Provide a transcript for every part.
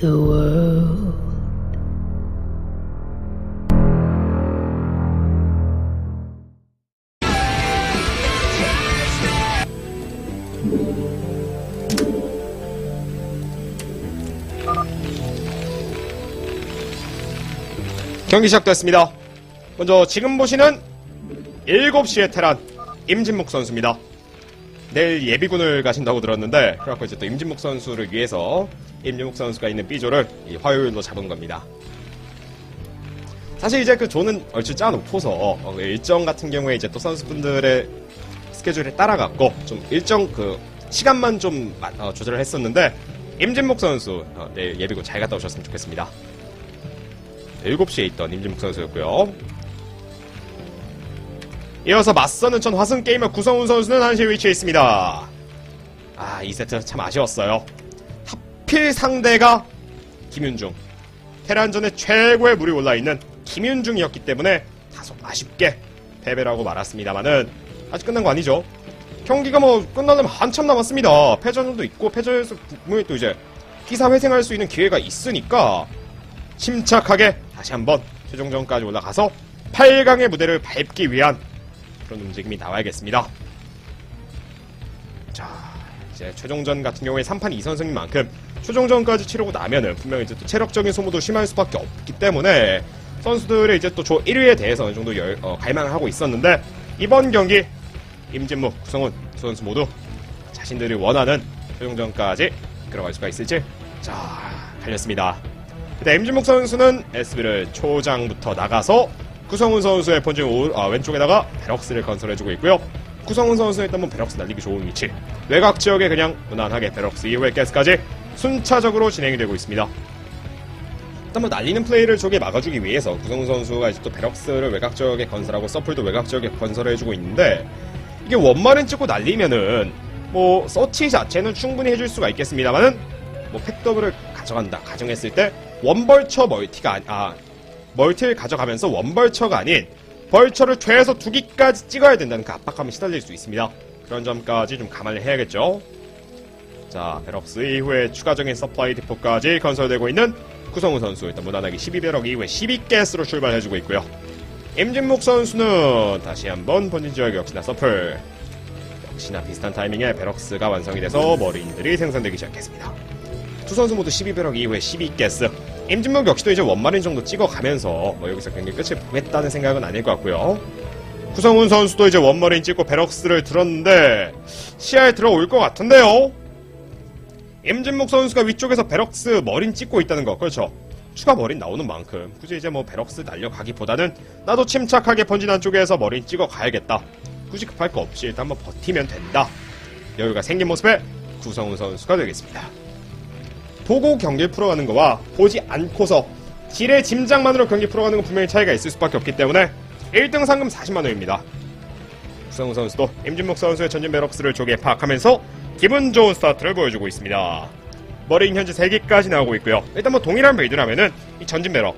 the world. 경기 시작됐습니다. 먼저 지금 보시는 7시의 테란 임진묵 선수입니다. 내일 예비군을 가신다고 들었는데 그래갖고 이제 또 임진묵 선수를 위해서 임진묵 선수가 있는 B조를 화요일로 잡은 겁니다. 사실 이제 그 조는 얼추 짜놓고서 일정 같은 경우에 이제 또 선수분들의 스케줄에 따라갔고 좀 일정 그 시간만 좀 조절을 했었는데 임진묵 선수 내일 예비군 잘 갔다 오셨으면 좋겠습니다. 7시에 있던 임진묵 선수였고요. 이어서 맞서는 전 화승게이머 구성훈 선수는 1시에 위치해 있습니다. 아, 이 세트 참 아쉬웠어요. 하필 상대가 김윤중, 테란전에 최고의 물이 올라있는 김윤중이었기 때문에 다소 아쉽게 패배를 하고 말았습니다만은 아직 끝난 거 아니죠. 경기가 뭐 끝나려면 한참 남았습니다. 패전도 있고 패전에서 분명히 또 이제 기사회생할 수 있는 기회가 있으니까 침착하게 다시 한번 최종전까지 올라가서 8강의 무대를 밟기 위한 그런 움직임이 나와야겠습니다. 자, 이제 최종전 같은 경우에 3판 2선승인 만큼 최종전까지 치르고 나면은 분명히 이제 또 체력적인 소모도 심할 수밖에 없기 때문에 선수들의 이제 또 조 1위에 대해서 어느 정도 갈망을 하고 있었는데 이번 경기 임진묵, 구성훈 두 선수 모두 자신들이 원하는 최종전까지 들어갈 수가 있을지 자, 달렸습니다. 일단 임진묵 선수는 SB를 초장부터 나가서 구성훈 선수의 본진 왼쪽에다가 베럭스를 건설해주고 있고요. 구성훈 선수는 일단 뭐 베럭스 날리기 좋은 위치, 외곽 지역에 그냥 무난하게 베럭스 이후에 가스까지 순차적으로 진행이 되고 있습니다. 일단 뭐 날리는 플레이를 저게 막아주기 위해서 구성훈 선수가 이제 또 베럭스를 외곽 지역에 건설하고 서플도 외곽 지역에 건설해주고 있는데 이게 원마린 찍고 날리면은 뭐 서치 자체는 충분히 해줄 수가 있겠습니다만은 뭐 팩더블을 가져간다 가정했을 때 원벌처 멀티가 멀티를 가져가면서 원벌처가 아닌 벌처를 최소 2기까지 찍어야 된다는 그 압박감에 시달릴 수 있습니다. 그런 점까지 좀 감안을 해야겠죠. 자, 베럭스 이후에 추가적인 서플라이 디포까지 건설되고 있는 구성훈 선수 일단 무난하게 12배럭 이후에 12가스로 출발해주고 있고요. 임진묵 선수는 다시 한번 본진 지역 역시나 서플 역시나 비슷한 타이밍에 베럭스가 완성이 돼서 머리인들이 생산되기 시작했습니다. 두 선수 모두 12배럭 이후에 12가스. 임진묵 역시도 이제 원마린 정도 찍어가면서 뭐 여기서 경기 끝을 보겠다는 생각은 아닐 것 같고요. 구성훈 선수도 이제 원마린 찍고 베럭스를 들었는데 시야에 들어올 것 같은데요. 임진묵 선수가 위쪽에서 베럭스 머린 찍고 있다는 거, 그렇죠. 추가 머린 나오는 만큼 굳이 이제 뭐 베럭스 날려가기보다는 나도 침착하게 번진 안쪽에서 머린 찍어가야겠다. 굳이 급할 거 없이 일단 한번 버티면 된다. 여유가 생긴 모습의 구성훈 선수가 되겠습니다. 보고 경기를 풀어가는 거와 보지 않고서 딜의 짐작만으로 경기 풀어가는 건 분명히 차이가 있을 수밖에 없기 때문에 1등 상금 40만원입니다. 구성훈 선수도 임진묵 선수의 전진 베럭스를 조기에 파악하면서 기분 좋은 스타트를 보여주고 있습니다. 머린 현재 3개까지 나오고 있고요. 일단 뭐 동일한 빌드라면은 이 전진 베럭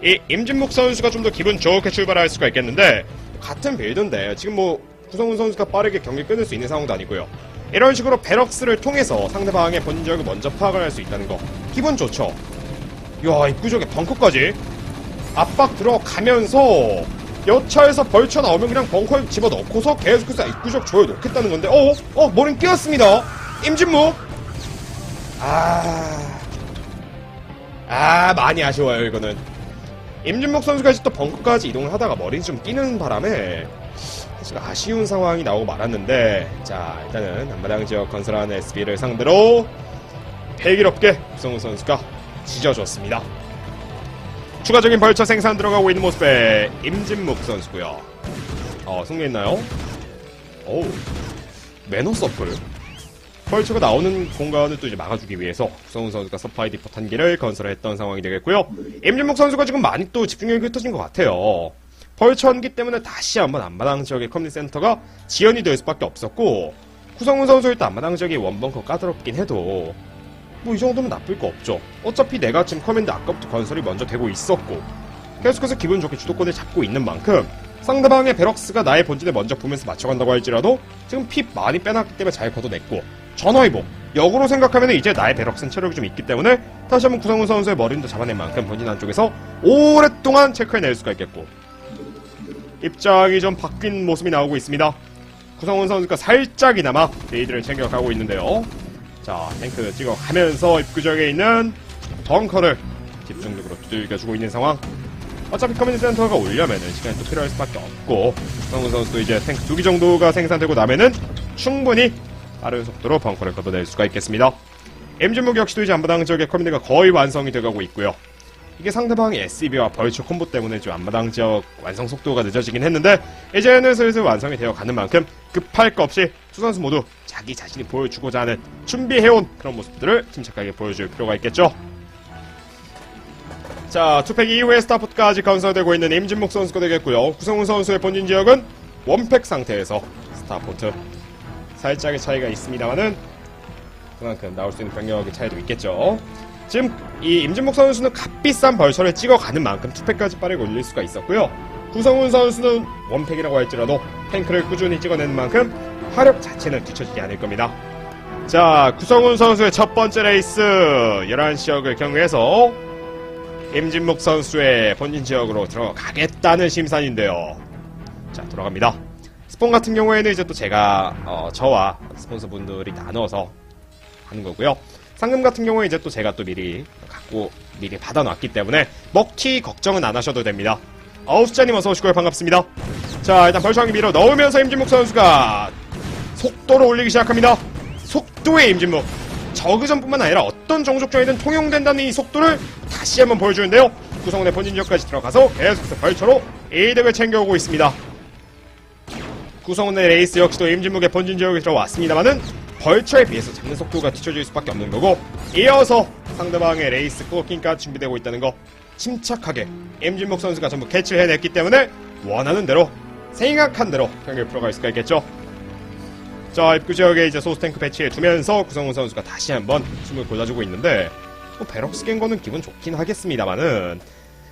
이 임진묵 선수가 좀 더 기분 좋게 출발할 수가 있겠는데 같은 빌드인데 지금 뭐 구성훈 선수가 빠르게 경기 끊을 수 있는 상황도 아니고요. 이런 식으로 베럭스를 통해서 상대방의 본진 지역을 먼저 파악을 할 수 있다는 거 기분 좋죠. 이야, 입구적에 벙커까지 압박 들어가면서 여차에서 벌쳐 나오면 그냥 벙커에 집어넣고서 계속해서 입구적 조여놓겠다는 건데 머린 끼었습니다. 임진묵 많이 아쉬워요. 이거는 임진묵 선수가 이제 또 벙커까지 이동을 하다가 머린 좀 끼는 바람에 사실 아쉬운 상황이 나오고 말았는데 자, 일단은 앞마당 지역 건설하는 SB를 상대로 패기롭게 구성훈 선수가 지져줬습니다. 추가적인 벌처 생산 들어가고 있는 모습의 임진묵 선수고요. 승리했나요? 오우, 매너 서플. 벌처가 나오는 공간을 또 이제 막아주기 위해서 구성훈 선수가 서플라이 디포 탄기를 건설했던 상황이 되겠고요. 임진묵 선수가 지금 많이 또 집중력이 흩어진 것 같아요. 벌처한기 때문에 다시 한번 앞마당 지역의 커뮤니티 센터가 지연이 될 수밖에 없었고 구성훈 선수 일단 앞마당 지역의 원벙커 까다롭긴 해도 뭐 이 정도면 나쁠 거 없죠. 어차피 내가 지금 커맨드 아까부터 건설이 먼저 되고 있었고 계속해서 기분 좋게 주도권을 잡고 있는 만큼 상대방의 베럭스가 나의 본진을 먼저 보면서 맞춰간다고 할지라도 지금 피 많이 빼놨기 때문에 잘 걷어냈고 전화위복 역으로 생각하면 이제 나의 베럭스는 체력이 좀 있기 때문에 다시 한번 구성훈 선수의 머리도 잡아낸 만큼 본진 안쪽에서 오랫동안 체크해낼 수가 있겠고, 입장이 좀 바뀐 모습이 나오고 있습니다. 구성훈 선수가 살짝이나마 레이드를 챙겨가고 있는데요. 자, 탱크 찍어가면서 입구 지역에 있는 벙커를 집중적으로 두들겨주고 있는 상황. 어차피 커뮤니티 센터가 오려면은 시간이 또 필요할 수밖에 없고, 구성훈 선수도 이제 탱크 2기 정도가 생산되고 나면은 충분히 빠른 속도로 벙커를 걷어낼 수가 있겠습니다. 임진묵 역시도 이제 앞마당 지역의 커뮤니티가 거의 완성이 돼가고 있고요. 이게 상대방의 SCB와 벌처 콤보 때문에 좀 앞마당 지역 완성 속도가 늦어지긴 했는데, 이제는 슬슬 완성이 되어 가는 만큼 급할 것 없이 두 선수 모두 자기 자신이 보여주고자 하는 준비해온 그런 모습들을 침착하게 보여줄 필요가 있겠죠. 자, 투팩 이후에 스타포트까지 건설되고 있는 임진묵 선수가 되겠고요. 구성훈 선수의 본진 지역은 원팩 상태에서 스타포트 살짝의 차이가 있습니다만은 그만큼 나올 수 있는 병력의 차이도 있겠죠. 지금 이 임진묵 선수는 값비싼 벌처를 찍어가는 만큼 투팩까지 빠르게 올릴 수가 있었고요. 구성훈 선수는 원팩이라고 할지라도 탱크를 꾸준히 찍어내는 만큼 화력 자체는 뒤처지지 않을 겁니다. 자, 구성훈 선수의 첫 번째 레이스 11지역을 경유해서 임진묵 선수의 본진 지역으로 들어가겠다는 심산인데요. 자, 돌아갑니다. 스폰 같은 경우에는 이제 또 제가 저와 스폰서분들이 나눠서 하는 거고요. 상금 같은 경우에 이제 또 제가 또 미리 받아놨기 때문에 먹튀 걱정은 안 하셔도 됩니다. 숫자님 어서 오시고요. 반갑습니다. 자, 일단 벌창이 밀어 넣으면서 임진묵 선수가 속도를 올리기 시작합니다. 속도의 임진묵. 저그전뿐만 아니라 어떤 종족전이든 통용된다는 이 속도를 다시 한번 보여주는데요. 구성원의 본진 지역까지 들어가서 계속해서 벌처로 이득을 챙겨오고 있습니다. 구성원의 레이스 역시도 임진묵의 본진 지역에 들어왔습니다만은 벌처에 비해서 잡는 속도가 뒤쳐질 수밖에 없는 거고, 이어서 상대방의 레이스 코어킹까지 준비되고 있다는 거 침착하게 임진묵 선수가 전부 캐치를 해냈기 때문에 원하는 대로 생각한 대로 경기를 풀어갈 수가 있겠죠. 자, 입구 지역에 이제 소스탱크 배치해 두면서 구성훈 선수가 다시 한번 숨을 골라주고 있는데, 베럭스 깬 거는 기분 좋긴 하겠습니다만은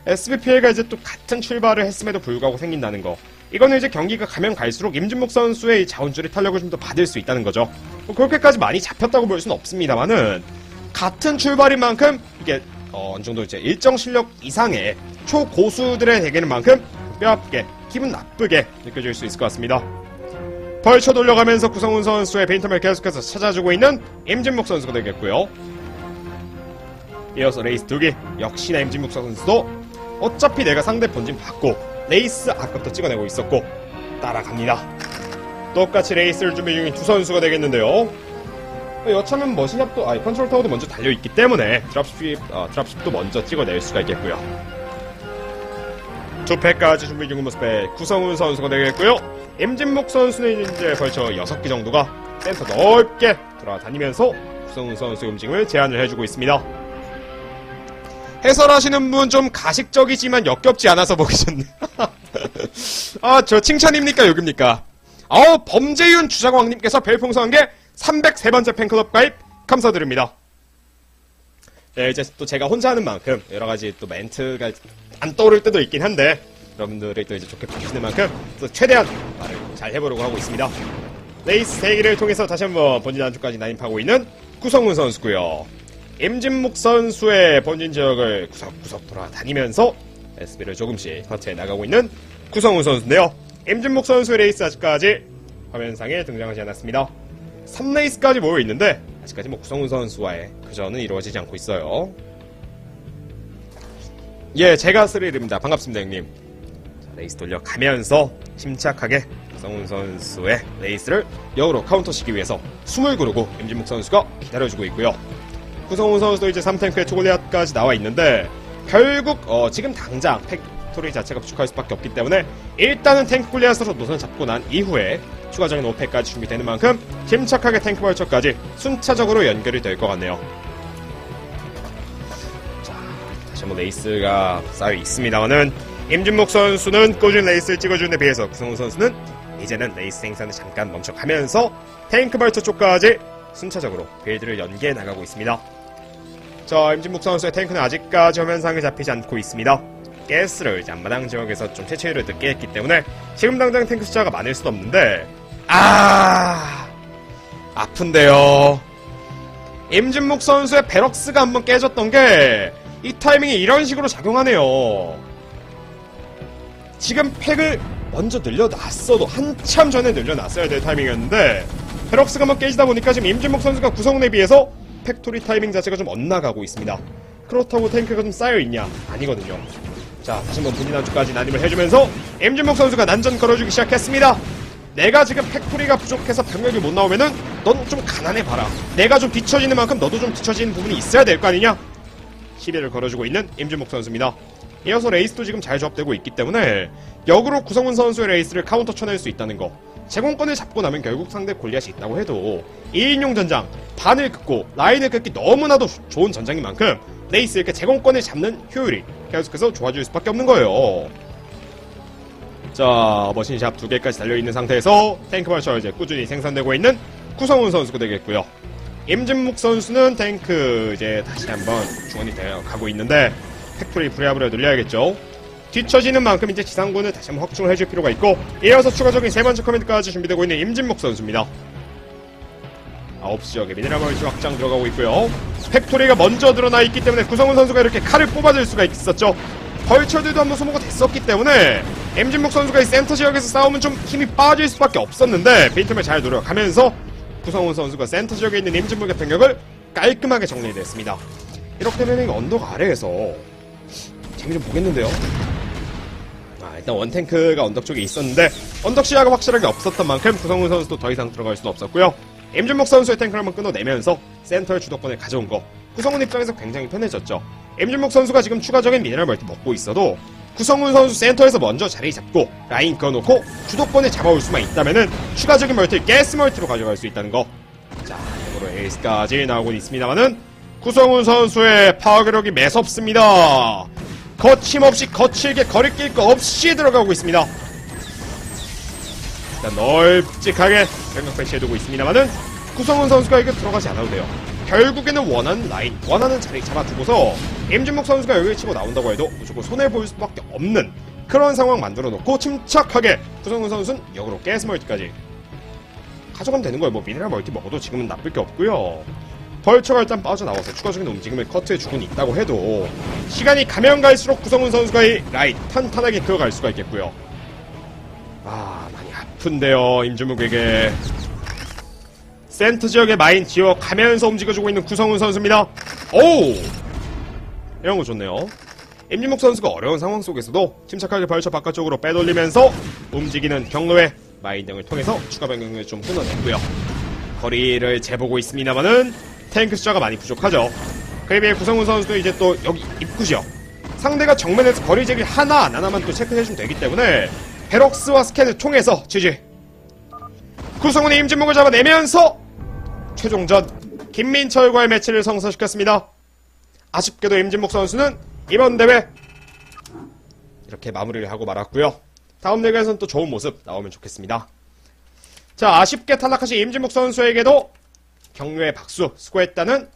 SBPL가 이제 또 같은 출발을 했음에도 불구하고 생긴다는 거, 이거는 이제 경기가 가면 갈수록 임진묵 선수의 자원줄이 탄력을 좀 더 받을 수 있다는 거죠. 그렇게까지 많이 잡혔다고 볼 수는 없습니다만은 같은 출발인 만큼 이게 어느 정도 이제 일정 실력 이상의 초고수들의 대결인 만큼 뼈아프게 기분 나쁘게 느껴질 수 있을 것 같습니다. 벌쳐 돌려가면서 구성훈 선수의 페인터를 계속해서 찾아주고 있는 임진묵 선수가 되겠고요. 이어서 레이스 2기 역시나 임진묵 선수도 어차피 내가 상대 본진 받고 레이스 아까부터 찍어내고 있었고 따라갑니다. 똑같이 레이스를 준비 중인 두 선수가 되겠는데요. 여차하면 머신샵도 컨트롤 타워도 먼저 달려있기 때문에 드랍십도 먼저 찍어낼 수가 있겠고요. 투패까지 준비 중인 모습의 구성훈 선수가 되겠고요. 임진묵 선수는 이제 벌써 6기 정도가 센터 넓게 돌아다니면서 구성훈 선수의 움직임을 제한을 해주고 있습니다. 해설하시는 분 좀 가식적이지만 역겹지 않아서 보시셨네요. 저 칭찬입니까 욕입니까? 범재윤 주장왕님께서 별풍선 게 303번째 팬클럽 가입 감사드립니다. 네, 이제 또 제가 혼자 하는 만큼 여러가지 또 멘트가 안 떠오를 때도 있긴 한데, 여러분들이 또 이제 좋게 봐주시는 만큼 또 최대한 말을 잘 해보려고 하고 있습니다. 레이스 3기를 통해서 다시 한번 본진 안쪽까지 난입하고 있는 구성훈 선수고요. 임진묵 선수의 본진 지역을 구석구석 돌아다니면서 SB를 조금씩 커트해 나가고 있는 구성훈 선수인데요. 임진묵 선수의 레이스 아직까지 화면상에 등장하지 않았습니다. 3레이스까지 모여있는데 아직까지 구성훈 선수와의 교전은 이루어지지 않고 있어요. 예, 제가 스릴입니다. 반갑습니다, 형님. 자, 레이스 돌려가면서 침착하게 구성훈 선수의 레이스를 역으로 카운터시키기 위해서 숨을 고르고 임진묵 선수가 기다려주고 있고요. 구성훈 선수도 이제 3탱크의 초골리앗까지 나와 있는데, 결국 지금 당장 팩토리 자체가 부족할 수밖에 없기 때문에 일단은 탱크 골리앗으로 노선 잡고 난 이후에 추가적인 5팩까지 준비되는 만큼 침착하게 탱크 벌처까지 순차적으로 연결이 될 것 같네요. 자, 다시 한번 레이스가 쌓여 있습니다만은 임진묵 선수는 꾸준히 레이스를 찍어주는 데 비해서 구성훈 선수는 이제는 레이스 생산을 잠깐 멈춰가면서 탱크 벌처 쪽까지 순차적으로 빌드를 연계해 나가고 있습니다. 자, 임진묵 선수의 탱크는 아직까지 화면상에 잡히지 않고 있습니다. 가스를 이제 앞마당 지역에서 좀 채취를 늦게 했기 때문에 지금 당장 탱크 숫자가 많을 수도 없는데, 아픈데요. 임진묵 선수의 베럭스가 한번 깨졌던 게 이 타이밍이 이런 식으로 작용하네요. 지금 팩을 먼저 늘려놨어도 한참 전에 늘려놨어야 될 타이밍이었는데 베럭스가 한번 깨지다 보니까 지금 임진묵 선수가 구성에 비해서 팩토리 타이밍 자체가 좀 엇나가고 있습니다. 그렇다고 탱크가 좀 쌓여있냐? 아니거든요. 자, 다시 한번 분인 한주까지 난입을 해주면서 임진묵 선수가 난전 걸어주기 시작했습니다. 내가 지금 팩토리가 부족해서 병력이 못 나오면은 넌 좀 가난해봐라. 내가 좀 뒤처지는 만큼 너도 좀 뒤처지는 부분이 있어야 될 거 아니냐? 시비를 걸어주고 있는 임진묵 선수입니다. 이어서 레이스도 지금 잘 조합되고 있기 때문에 역으로 구성훈 선수의 레이스를 카운터 쳐낼 수 있다는 거. 제공권을 잡고 나면 결국 상대 골리앗이 있다고 해도 2인용 전장, 반을 긋고 라인을 긋기 너무나도 좋은 전장인 만큼 레이스 이렇게 제공권을 잡는 효율이 계속해서 좋아질 수밖에 없는 거예요. 자, 머신샵 2개까지 달려있는 상태에서 탱크 벌처 이제 꾸준히 생산되고 있는 구성훈 선수가 되겠고요. 임진묵 선수는 탱크 이제 다시 한번 중원이 되어가고 있는데 팩토리 브레아브를 늘려야겠죠. 뒤처지는 만큼 이제 지상군을 다시 한번 확충을 해줄 필요가 있고 이어서 추가적인 세 번째 커맨드까지 준비되고 있는 임진묵 선수입니다. 9시 지역에 미네랄 멀티 확장 들어가고 있고요. 팩토리가 먼저 드러나 있기 때문에 구성훈 선수가 이렇게 칼을 뽑아줄 수가 있었죠. 벌처들도 한번 소모가 됐었기 때문에 임진묵 선수가 이 센터 지역에서 싸우면 좀 힘이 빠질 수밖에 없었는데 빈틈을 잘 노려가면서 구성훈 선수가 센터 지역에 있는 임진묵의 병력을 깔끔하게 정리됐습니다. 이렇게 되면 언덕 아래에서 재미 좀 보겠는데요. 일단 원탱크가 언덕 쪽에 있었는데 언덕 시야가 확실하게 없었던 만큼 구성훈 선수도 더 이상 들어갈 수는 없었고요. 임진묵 선수의 탱크를 한번 끊어내면서 센터의 주도권을 가져온 거 구성훈 입장에서 굉장히 편해졌죠. 임진묵 선수가 지금 추가적인 미네랄 멀티 먹고 있어도 구성훈 선수 센터에서 먼저 자리 잡고 라인 그어놓고 주도권을 잡아올 수만 있다면은 추가적인 멀티를 가스 멀티로 가져갈 수 있다는 거. 자, 이거로 에이스까지 나오고 있습니다만은 구성훈 선수의 파괴력이 매섭습니다. 거침없이 거칠게 거리낄 거 없이 들어가고 있습니다. 일단 널찍하게 병력 배치해두고 있습니다만은 구성훈 선수가 이거 들어가지 않아도 돼요. 결국에는 원하는 라인, 원하는 자리 잡아두고서 임진묵 선수가 여기 치고 나온다고 해도 무조건 손해볼 수밖에 없는 그런 상황 만들어놓고 침착하게 구성훈 선수는 역으로 가스 멀티까지 가져가면 되는 거예요. 뭐 미네랄 멀티 먹어도 지금은 나쁠 게 없고요. 벌처가 일단 빠져나와서 추가적인 움직임을 커트해주고는 있다고 해도 시간이 가면 갈수록 구성훈 선수가 이 라인 탄탄하게 그어갈 수가 있겠고요. 많이 아픈데요. 임진묵에게 센터 지역에 마인 지어가면서 움직여주고 있는 구성훈 선수입니다. 오우! 이런 거 좋네요. 임진묵 선수가 어려운 상황 속에서도 침착하게 벌쳐 바깥쪽으로 빼돌리면서 움직이는 경로에 마인 등을 통해서 추가 변경을 좀 끊어냈고요. 거리를 재보고 있습니다만은 탱크 숫자가 많이 부족하죠. 그에 비해 구성훈 선수도 이제 또 여기 입구 지역 상대가 정면에서 거리 재기 하나만 또 체크해주면 되기 때문에 베럭스와 스캔을 통해서 지지. 구성훈이 임진묵을 잡아내면서 최종전 김민철과의 매치를 성사시켰습니다. 아쉽게도 임진묵 선수는 이번 대회 이렇게 마무리를 하고 말았고요. 다음 대회에서는 또 좋은 모습 나오면 좋겠습니다. 자, 아쉽게 탈락하신 임진묵 선수에게도 격려의 박수 수고했다는